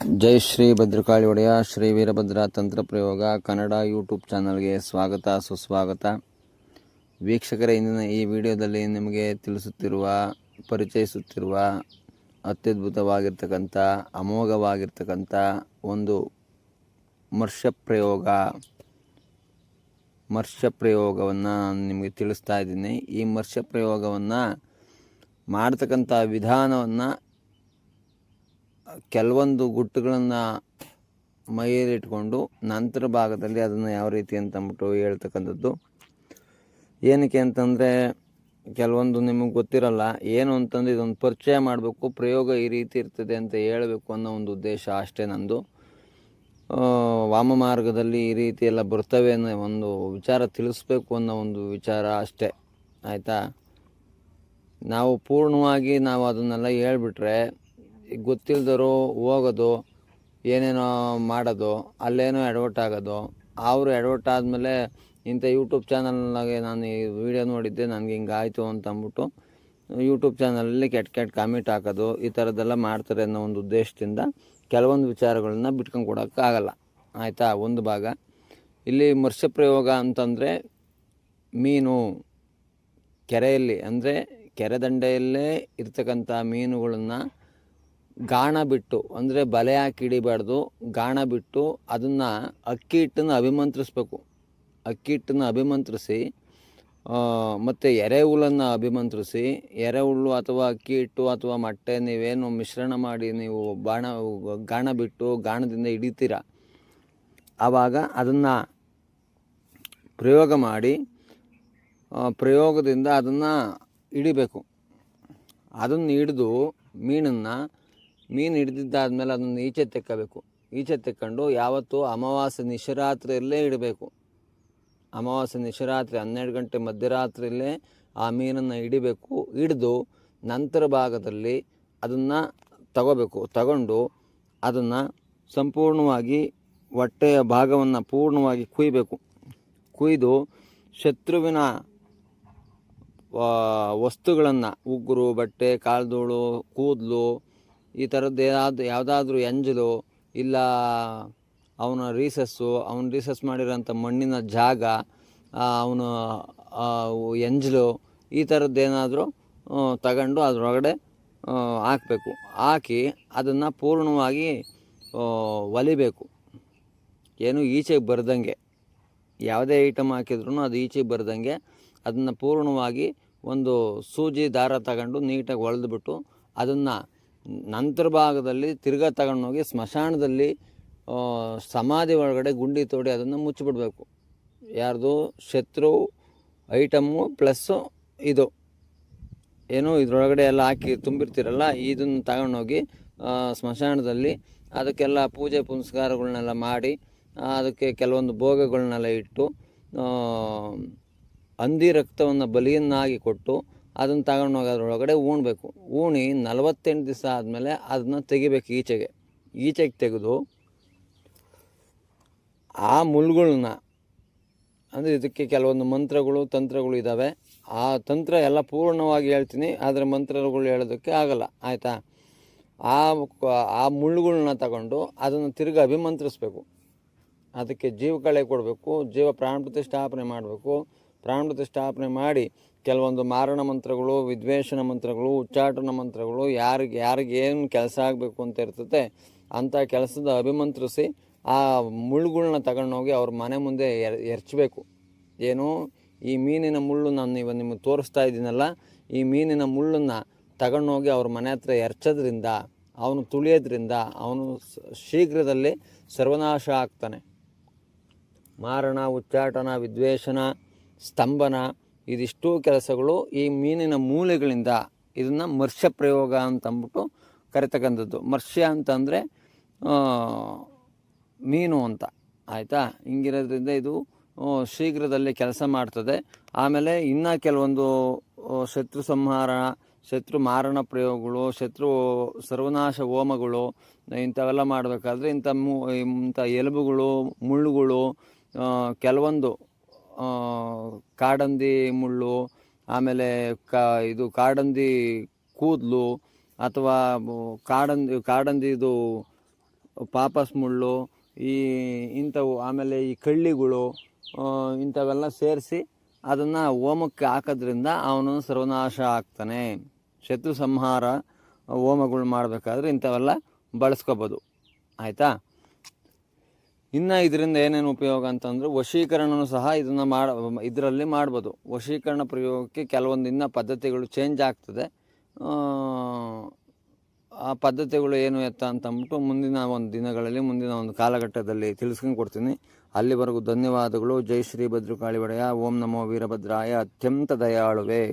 ಜೈ ಶ್ರೀ ಭದ್ರಕಾಳಿ ಒಡೆಯ ಶ್ರೀ ವೀರಭದ್ರ ತಂತ್ರ ಪ್ರಯೋಗ ಕನ್ನಡ ಯೂಟ್ಯೂಬ್ ಚಾನಲ್ಗೆ ಸ್ವಾಗತ ಸುಸ್ವಾಗತ. ವೀಕ್ಷಕರೇ, ಇಂದಿನ ಈ ವಿಡಿಯೋದಲ್ಲಿ ನಿಮಗೆ ಪರಿಚಯಿಸುತ್ತಿರುವ ಅತ್ಯದ್ಭುತವಾಗಿರ್ತಕ್ಕಂಥ ಅಮೋಘವಾಗಿರ್ತಕ್ಕಂಥ ಒಂದು ಮರ್ಷ್ಯ ಪ್ರಯೋಗವನ್ನು ನಾನು ನಿಮಗೆ ತಿಳಿಸ್ತಾ ಇದ್ದೀನಿ. ಈ ಮರ್ಷ್ಯ ಪ್ರಯೋಗವನ್ನು ಮಾಡ್ತಕ್ಕಂಥ ವಿಧಾನವನ್ನು ಕೆಲವೊಂದು ಗುಟ್ಟುಗಳನ್ನು ಮೈಯಲ್ಲಿಟ್ಕೊಂಡು ನಂತರ ಭಾಗದಲ್ಲಿ ಅದನ್ನು ಯಾವ ರೀತಿ ಅಂತಂದ್ಬಿಟ್ಟು ಹೇಳ್ತಕ್ಕಂಥದ್ದು. ಏನಕ್ಕೆ ಅಂತಂದರೆ ಕೆಲವೊಂದು ನಿಮಗೆ ಗೊತ್ತಿರಲ್ಲ. ಏನು ಅಂತಂದರೆ ಇದೊಂದು ಪರಿಚಯ ಮಾಡಬೇಕು, ಪ್ರಯೋಗ ಈ ರೀತಿ ಇರ್ತದೆ ಅಂತ ಹೇಳಬೇಕು ಅನ್ನೋ ಒಂದು ಉದ್ದೇಶ ಅಷ್ಟೇ ನಂದು. ವಾಮ ಮಾರ್ಗದಲ್ಲಿ ಈ ರೀತಿ ಎಲ್ಲ ಬರ್ತವೆ ಅನ್ನೋ ಒಂದು ವಿಚಾರ ತಿಳಿಸ್ಬೇಕು ಅನ್ನೋ ಒಂದು ವಿಚಾರ ಅಷ್ಟೇ, ಆಯಿತಾ. ನಾವು ಪೂರ್ಣವಾಗಿ ಅದನ್ನೆಲ್ಲ ಹೇಳ್ಬಿಟ್ರೆ ಗೊತ್ತಿಲ್ಲದರು ಹೋಗೋದು, ಏನೇನೋ ಮಾಡೋದು, ಅಲ್ಲೇನೋ ಎಡವಟ್ ಆಗೋದು. ಅವರು ಎಡವಟ್ ಆದಮೇಲೆ ಇಂಥ ಯೂಟ್ಯೂಬ್ ಚಾನಲ್ನಾಗೆ ನಾನು ಈ ವಿಡಿಯೋ ನೋಡಿದ್ದೆ, ನನಗೆ ಹಿಂಗಾಯಿತು ಅಂತ ಅಂದ್ಬಿಟ್ಟು ಯೂಟ್ಯೂಬ್ ಚಾನಲಲ್ಲಿ ಕೆಟ್ಟ ಕಾಮೆಂಟ್ ಹಾಕೋದು, ಈ ಥರದ್ದೆಲ್ಲ ಮಾಡ್ತಾರೆ ಅನ್ನೋ ಒಂದು ಉದ್ದೇಶದಿಂದ ಕೆಲವೊಂದು ವಿಚಾರಗಳನ್ನ ಬಿಟ್ಕೊಂಡು ಕೊಡೋಕ್ಕಾಗಲ್ಲ, ಆಯಿತಾ. ಒಂದು ಭಾಗ ಇಲ್ಲಿ ಮರ್ಷ್ಯ ಪ್ರಯೋಗ ಅಂತಂದರೆ ಮೀನು ಕೆರೆಯಲ್ಲಿ, ಅಂದರೆ ಕೆರೆ ದಂಡೆಯಲ್ಲೇ ಇರ್ತಕ್ಕಂಥ ಮೀನುಗಳನ್ನು ಗಾಣ ಬಿಟ್ಟು, ಅಂದರೆ ಬಲೆ ಹಾಕಿ ಹಿಡಿಬಾರ್ದು, ಗಾಣ ಬಿಟ್ಟು ಅದನ್ನು ಅಕ್ಕಿ ಹಿಟ್ಟನ್ನು ಅಭಿಮಂತ್ರಿಸ್ಬೇಕು. ಅಕ್ಕಿ ಹಿಟ್ಟನ್ನು ಅಭಿಮಂತ್ರಿಸಿ ಮತ್ತು ಎರೆಹುಲ್ಲನ್ನು ಅಭಿಮಂತ್ರಿಸಿ, ಎರೆಹುಲ್ಲು ಅಥವಾ ಅಕ್ಕಿ ಹಿಟ್ಟು ಅಥವಾ ಮೊಟ್ಟೆ ನೀವೇನು ಮಿಶ್ರಣ ಮಾಡಿ ನೀವು ಗಾಣ ಬಿಟ್ಟು ಗಾಣದಿಂದ ಹಿಡಿತೀರ, ಆವಾಗ ಅದನ್ನು ಪ್ರಯೋಗ ಮಾಡಿ ಪ್ರಯೋಗದಿಂದ ಅದನ್ನು ಹಿಡಿಬೇಕು. ಅದನ್ನು ಹಿಡಿದು ಮೀನು ಹಿಡಿದಿದ್ದಾದ್ಮೇಲೆ ಅದನ್ನು ಈಚೆ ತೆಕ್ಕಬೇಕು. ಈಚೆ ತೆಕ್ಕೊಂಡು ಯಾವತ್ತೂ ಅಮಾವಾಸ್ಯೆ ನಿಶರಾತ್ರಿಯಲ್ಲೇ ಇಡಬೇಕು. ಅಮಾವಾಸ್ಯೆ ನಿಶರಾತ್ರಿ 12 ಗಂಟೆ ಮಧ್ಯರಾತ್ರಿಯಲ್ಲೇ ಆ ಮೀನನ್ನು ಹಿಡಿಬೇಕು. ಹಿಡಿದು ನಂತರ ಭಾಗದಲ್ಲಿ ಅದನ್ನು ತಗೊಂಡು ಅದನ್ನು ಸಂಪೂರ್ಣವಾಗಿ ಹೊಟ್ಟೆಯ ಭಾಗವನ್ನು ಪೂರ್ಣವಾಗಿ ಕುಯ್ದು ಶತ್ರುವಿನ ವಸ್ತುಗಳನ್ನು, ಉಗುರು, ಬಟ್ಟೆ, ಕಾಲ್ಧೂಳು, ಕೂದಲು, ಈ ಥರದ್ದು ಯಾವುದಾದ್ರೂ ಎಂಜಲು ಇಲ್ಲ ಅವನ ರೀಸಸ್ ಮಾಡಿರೋಂಥ ಮಣ್ಣಿನ ಜಾಗ, ಅವನು ಎಂಜಲು, ಈ ಥರದ್ದೇನಾದರೂ ತಗೊಂಡು ಅದರೊಳಗಡೆ ಹಾಕಬೇಕು. ಹಾಕಿ ಅದನ್ನು ಪೂರ್ಣವಾಗಿ ಒಲಿಬೇಕು. ಏನು ಈಚೆಗೆ ಬರ್ದಂಗೆ, ಯಾವುದೇ ಐಟಮ್ ಹಾಕಿದ್ರೂ ಅದು ಈಚೆಗೆ ಬರ್ದಂಗೆ ಅದನ್ನು ಪೂರ್ಣವಾಗಿ ಒಂದು ಸೂಜಿ ದಾರ ತಗೊಂಡು ನೀಟಾಗಿ ಹೊಳೆದ್ಬಿಟ್ಟು ಅದನ್ನು ನಂತರ ಭಾಗದಲ್ಲಿ ತಿರ್ಗಾ ತಗೊಂಡೋಗಿ ಸ್ಮಶಾನದಲ್ಲಿ ಸಮಾಧಿ ಒಳಗಡೆ ಗುಂಡಿ ತೋಡಿ ಅದನ್ನು ಮುಚ್ಚಿಬಿಡ್ಬೇಕು. ಯಾರ್ದು ಶತ್ರು ಐಟಮ್ಮು ಪ್ಲಸ್ಸು ಇದು ಏನು ಇದರೊಳಗಡೆ ಎಲ್ಲ ಹಾಕಿ ತುಂಬಿರ್ತೀರಲ್ಲ, ಇದನ್ನು ತಗೊಂಡೋಗಿ ಸ್ಮಶಾನದಲ್ಲಿ ಅದಕ್ಕೆಲ್ಲ ಪೂಜೆ ಪುನಸ್ಕಾರಗಳನ್ನೆಲ್ಲ ಮಾಡಿ ಅದಕ್ಕೆ ಕೆಲವೊಂದು ಭೋಗಗಳನ್ನೆಲ್ಲ ಇಟ್ಟು ಹಂದಿ ರಕ್ತವನ್ನು ಬಲಿಯನ್ನಾಗಿ ಕೊಟ್ಟು ಅದನ್ನು ತಗೊಂಡೋಗಿ ಅದರೊಳಗಡೆ ಉಣ್ಬೇಕು. ಉಣಿ 48 ದಿವಸ ಆದಮೇಲೆ ಅದನ್ನ ತೆಗಿಬೇಕು. ಈಚೆಗೆ ತೆಗೆದು ಆ ಮುಳ್ಳುಗಳನ್ನ, ಅಂದರೆ ಇದಕ್ಕೆ ಕೆಲವೊಂದು ಮಂತ್ರಗಳು ತಂತ್ರಗಳು ಇದ್ದಾವೆ. ಆ ತಂತ್ರ ಎಲ್ಲ ಪೂರ್ಣವಾಗಿ ಹೇಳ್ತೀನಿ, ಆದರೆ ಮಂತ್ರಗಳು ಹೇಳೋದಕ್ಕೆ ಆಗಲ್ಲ, ಆಯಿತಾ. ಆ ಮುಳ್ಳುಗಳನ್ನ ತಗೊಂಡು ಅದನ್ನು ತಿರ್ಗಿ ಅಭಿಮಂತ್ರಿಸ್ಬೇಕು. ಅದಕ್ಕೆ ಜೀವಕಳೆ ಕೊಡಬೇಕು, ಪ್ರಾಣ ಪ್ರತಿಷ್ಠಾಪನೆ ಮಾಡಬೇಕು. ಪ್ರಾಣ ಪ್ರತಿಷ್ಠಾಪನೆ ಮಾಡಿ ಕೆಲವೊಂದು ಮಾರಣ ಮಂತ್ರಗಳು, ವಿದ್ವೇಷಣ ಮಂತ್ರಗಳು, ಉಚ್ಚಾಟನ ಮಂತ್ರಗಳು, ಯಾರಿಗೆ ಏನು ಕೆಲಸ ಆಗಬೇಕು ಅಂತ ಇರ್ತದೆ ಅಂಥ ಕೆಲಸದ ಅಭಿಮಂತ್ರಿಸಿ ಆ ಮುಳ್ಳುಗಳನ್ನ ತಗೊಂಡೋಗಿ ಅವ್ರ ಮನೆ ಮುಂದೆ ಎರಚಬೇಕು. ಏನು, ಈ ಮೀನಿನ ಮುಳ್ಳು ನಾನು ಇವಾಗ ನಿಮಗೆ ತೋರಿಸ್ತಾ ಇದ್ದೀನಲ್ಲ, ಈ ಮೀನಿನ ಮುಳ್ಳನ್ನು ತಗೊಂಡೋಗಿ ಅವ್ರ ಮನೆ ಹತ್ರ ಎರಚೋದ್ರಿಂದ, ಅವನು ತುಳಿಯೋದ್ರಿಂದ ಅವನು ಶೀಘ್ರದಲ್ಲಿ ಸರ್ವನಾಶ ಆಗ್ತಾನೆ. ಮಾರಣ, ಉಚ್ಚಾಟನ, ವಿದ್ವೇಷಣ, ಸ್ತಂಭನ, ಇದಿಷ್ಟೂ ಕೆಲಸಗಳು ಈ ಮೀನಿನ ಮೂಳೆಗಳಿಂದ. ಇದನ್ನು ಮರ್ಷ್ಯ ಪ್ರಯೋಗ ಅಂತಂದ್ಬಿಟ್ಟು ಕರಿತಕ್ಕಂಥದ್ದು. ಮರ್ಷ್ಯ ಅಂತಂದರೆ ಮೀನು ಅಂತ, ಆಯಿತಾ. ಹಿಂಗಿರೋದ್ರಿಂದ ಇದು ಶೀಘ್ರದಲ್ಲಿ ಕೆಲಸ ಮಾಡ್ತದೆ. ಆಮೇಲೆ ಇನ್ನೂ ಕೆಲವೊಂದು ಶತ್ರು ಸಂಹಾರ, ಶತ್ರು ಮಾರಣ ಪ್ರಯೋಗಗಳು, ಶತ್ರು ಸರ್ವನಾಶ ಹೋಮಗಳು ಇಂಥವೆಲ್ಲ ಮಾಡಬೇಕಾದ್ರೆ ಇಂಥ ಎಲುಬುಗಳು, ಮುಳ್ಳುಗಳು, ಕೆಲವೊಂದು ಕಾಡಂದಿ ಮುಳ್ಳು, ಆಮೇಲೆ ಕಾಡಂದಿ ಕೂದಲು ಅಥವಾ ಕಾಡಂದಿದು ಪಾಪಸ್ ಮುಳ್ಳು ಇಂಥವು, ಆಮೇಲೆ ಈ ಕಳ್ಳಿಗಳು, ಇಂಥವೆಲ್ಲ ಸೇರಿಸಿ ಅದನ್ನು ಹೋಮಕ್ಕೆ ಹಾಕೋದ್ರಿಂದ ಅವನು ಸರ್ವನಾಶ ಆಗ್ತಾನೆ. ಶತ್ರು ಸಂಹಾರ ಹೋಮಗಳು ಮಾಡಬೇಕಾದ್ರೆ ಇಂಥವೆಲ್ಲ ಬಳಸ್ಕೋಬೋದು. ಆಯಿತಾ? ಇನ್ನು ಇದರಿಂದ ಏನೇನು ಉಪಯೋಗ ಅಂತಂದರೆ ವಶೀಕರಣನೂ ಸಹ ಇದರಲ್ಲಿ ಮಾಡ್ಬೋದು. ವಶೀಕರಣ ಪ್ರಯೋಗಕ್ಕೆ ಕೆಲವೊಂದು ಇನ್ನೂ ಪದ್ಧತಿಗಳು ಚೇಂಜ್ ಆಗ್ತದೆ. ಆ ಪದ್ಧತಿಗಳು ಏನು ಅಂತಂದ್ಬಿಟ್ಟು ಮುಂದಿನ ಒಂದು ದಿನಗಳಲ್ಲಿ, ಮುಂದಿನ ಒಂದು ಕಾಲಘಟ್ಟದಲ್ಲಿ ತಿಳಿಸ್ಕೊಂಡು ಕೊಡ್ತೀನಿ. ಅಲ್ಲಿವರೆಗೂ ಧನ್ಯವಾದಗಳು. ಜೈ ಶ್ರೀ ಭದ್ರಕಾಳಿ ಒಡೆಯ. ಓಂ ನಮೋ ವೀರಭದ್ರಾಯ. ಅತ್ಯಂತ ದಯಾಳುವೆ.